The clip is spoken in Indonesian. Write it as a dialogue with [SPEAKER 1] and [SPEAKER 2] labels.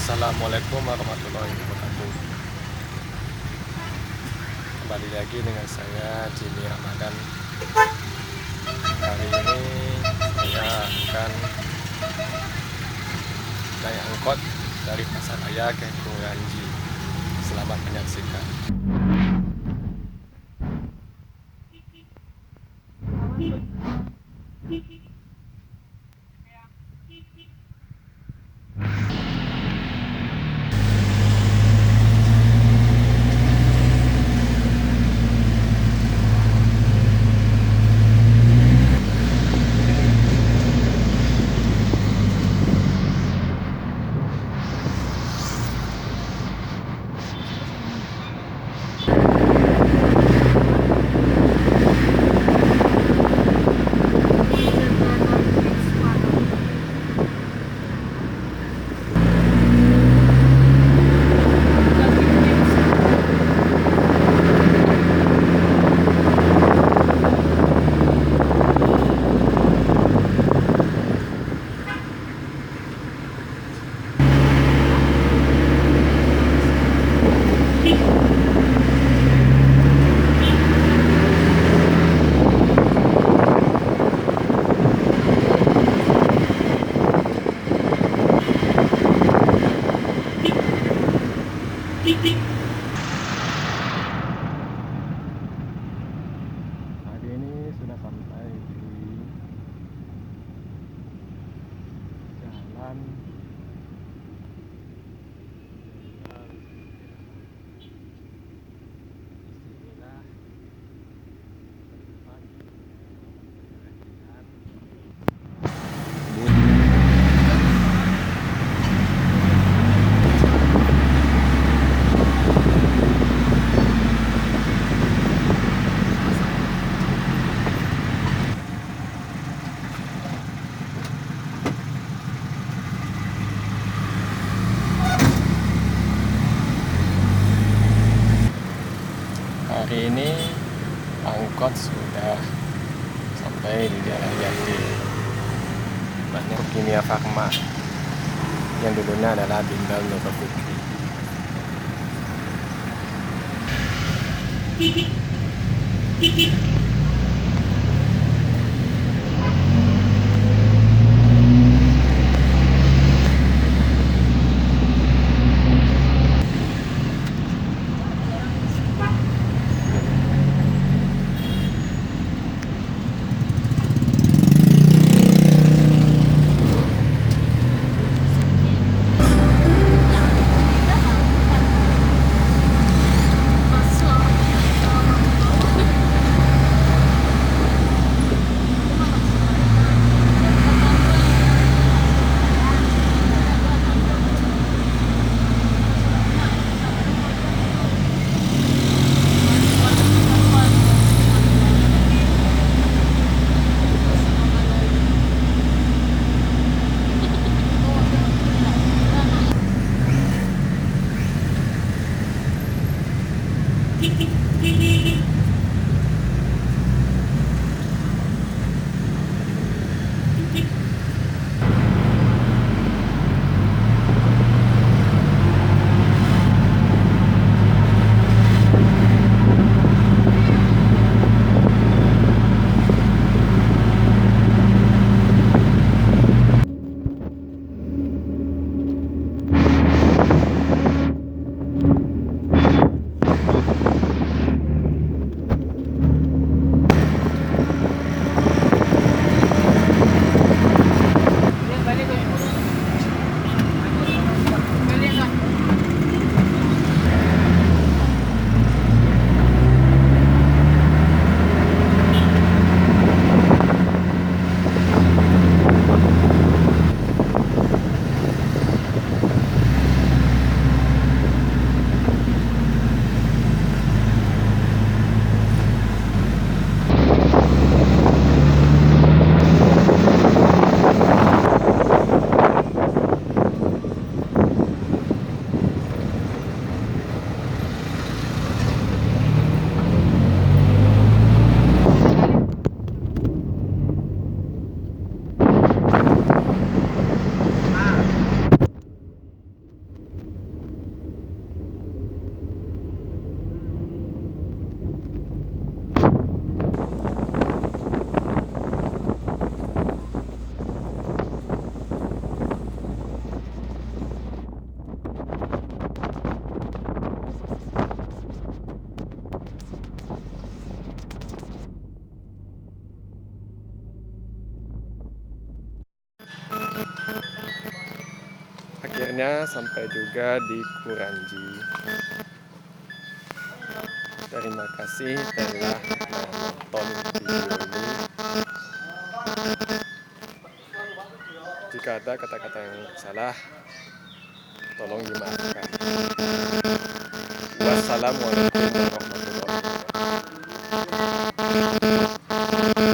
[SPEAKER 1] Assalamualaikum warahmatullahi wabarakatuh. Kembali lagi dengan saya Jimmy Ramadan. Hari ini saya akan naik angkot dari Pasaraya ke Kuranji. Selamat menyaksikan. Hari ini sudah sampai di jalan Istiqlal. Hari ini angkot sudah sampai di daerah Yati. Banyak Kimia Farma yang dulunya adalah Bindal Nurul Fikri. Akhirnya sampai juga di Kuranji. Terima kasih telah menonton video ini. Jika ada kata-kata yang salah, tolong dimaafkan. Wassalamualaikum warahmatullahi wabarakatuh.